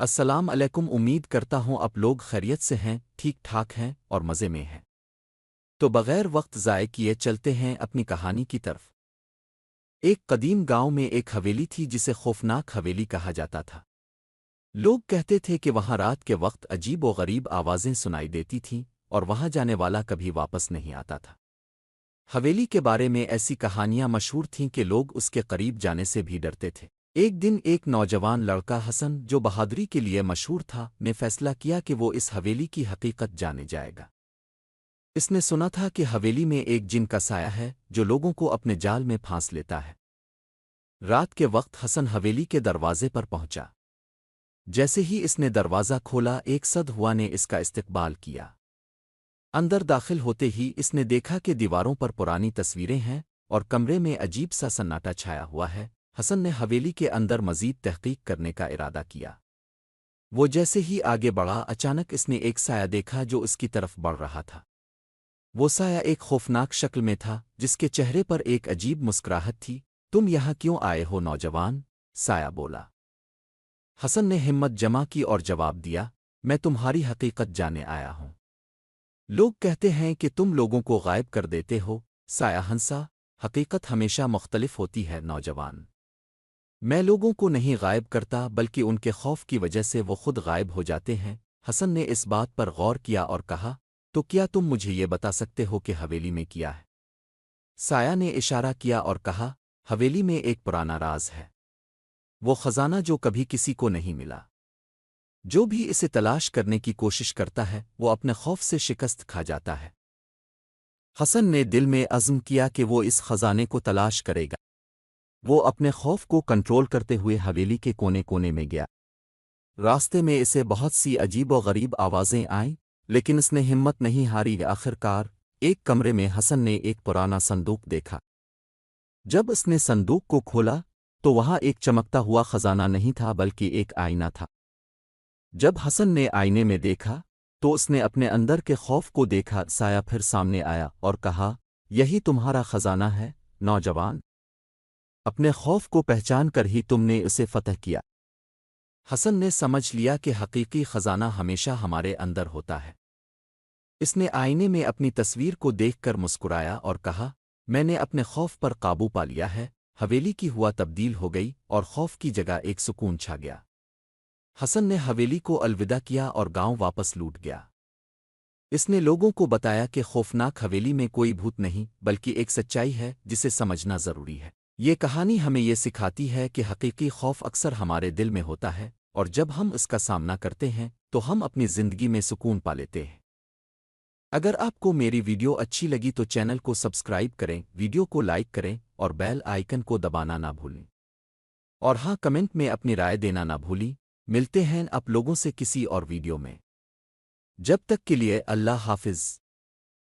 السلام علیکم، امید کرتا ہوں آپ لوگ خیریت سے ہیں، ٹھیک ٹھاک ہیں اور مزے میں ہیں۔ تو بغیر وقت ضائع کیے چلتے ہیں اپنی کہانی کی طرف۔ ایک قدیم گاؤں میں ایک حویلی تھی جسے خوفناک حویلی کہا جاتا تھا۔ لوگ کہتے تھے کہ وہاں رات کے وقت عجیب و غریب آوازیں سنائی دیتی تھیں اور وہاں جانے والا کبھی واپس نہیں آتا تھا۔ حویلی کے بارے میں ایسی کہانیاں مشہور تھیں کہ لوگ اس کے قریب جانے سے بھی ڈرتے تھے۔ ایک دن ایک نوجوان لڑکا حسن، جو بہادری کے لیے مشہور تھا، نے فیصلہ کیا کہ وہ اس حویلی کی حقیقت جانے جائے گا۔ اس نے سنا تھا کہ حویلی میں ایک جن کا سایہ ہے جو لوگوں کو اپنے جال میں پھانس لیتا ہے۔ رات کے وقت حسن حویلی کے دروازے پر پہنچا۔ جیسے ہی اس نے دروازہ کھولا، ایک صد ہوا نے اس کا استقبال کیا۔ اندر داخل ہوتے ہی اس نے دیکھا کہ دیواروں پر پرانی تصویریں ہیں اور کمرے میں عجیب سا سناٹا چھایا ہوا ہے۔ حسن نے حویلی کے اندر مزید تحقیق کرنے کا ارادہ کیا۔ وہ جیسے ہی آگے بڑھا، اچانک اس نے ایک سایہ دیکھا جو اس کی طرف بڑھ رہا تھا۔ وہ سایہ ایک خوفناک شکل میں تھا جس کے چہرے پر ایک عجیب مسکراہٹ تھی۔ تم یہاں کیوں آئے ہو نوجوان؟ سایہ بولا۔ حسن نے ہمت جمع کی اور جواب دیا، میں تمہاری حقیقت جانے آیا ہوں۔ لوگ کہتے ہیں کہ تم لوگوں کو غائب کر دیتے ہو۔ سایہ ہنسا، حقیقت ہمیشہ مختلف ہوتی ہے نوجوان۔ میں لوگوں کو نہیں غائب کرتا، بلکہ ان کے خوف کی وجہ سے وہ خود غائب ہو جاتے ہیں۔ حسن نے اس بات پر غور کیا اور کہا، تو کیا تم مجھے یہ بتا سکتے ہو کہ حویلی میں کیا ہے؟ سایہ نے اشارہ کیا اور کہا، حویلی میں ایک پرانا راز ہے، وہ خزانہ جو کبھی کسی کو نہیں ملا۔ جو بھی اسے تلاش کرنے کی کوشش کرتا ہے وہ اپنے خوف سے شکست کھا جاتا ہے۔ حسن نے دل میں عزم کیا کہ وہ اس خزانے کو تلاش کرے گا۔ وہ اپنے خوف کو کنٹرول کرتے ہوئے حویلی کے کونے کونے میں گیا۔ راستے میں اسے بہت سی عجیب و غریب آوازیں آئیں، لیکن اس نے ہمت نہیں ہاری۔ آخر کار ایک کمرے میں حسن نے ایک پرانا صندوق دیکھا۔ جب اس نے صندوق کو کھولا تو وہاں ایک چمکتا ہوا خزانہ نہیں تھا بلکہ ایک آئینہ تھا۔ جب حسن نے آئینے میں دیکھا تو اس نے اپنے اندر کے خوف کو دیکھا۔ سایہ پھر سامنے آیا اور کہا، یہی تمہارا خزانہ ہے نوجوان؟ اپنے خوف کو پہچان کر ہی تم نے اسے فتح کیا۔ حسن نے سمجھ لیا کہ حقیقی خزانہ ہمیشہ ہمارے اندر ہوتا ہے۔ اس نے آئینے میں اپنی تصویر کو دیکھ کر مسکرایا اور کہا، میں نے اپنے خوف پر قابو پا لیا ہے۔ حویلی کی ہوا تبدیل ہو گئی اور خوف کی جگہ ایک سکون چھا گیا۔ حسن نے حویلی کو الوداع کیا اور گاؤں واپس لوٹ گیا۔ اس نے لوگوں کو بتایا کہ خوفناک حویلی میں کوئی بھوت نہیں بلکہ ایک سچائی ہے جسے سمجھنا ضروری ہے۔ یہ کہانی ہمیں یہ سکھاتی ہے کہ حقیقی خوف اکثر ہمارے دل میں ہوتا ہے، اور جب ہم اس کا سامنا کرتے ہیں تو ہم اپنی زندگی میں سکون پا لیتے ہیں۔ اگر آپ کو میری ویڈیو اچھی لگی تو چینل کو سبسکرائب کریں، ویڈیو کو لائک کریں اور بیل آئیکن کو دبانا نہ بھولیں۔ اور ہاں، کمنٹ میں اپنی رائے دینا نہ بھولیں۔ ملتے ہیں آپ لوگوں سے کسی اور ویڈیو میں۔ جب تک کے لیے اللہ حافظ۔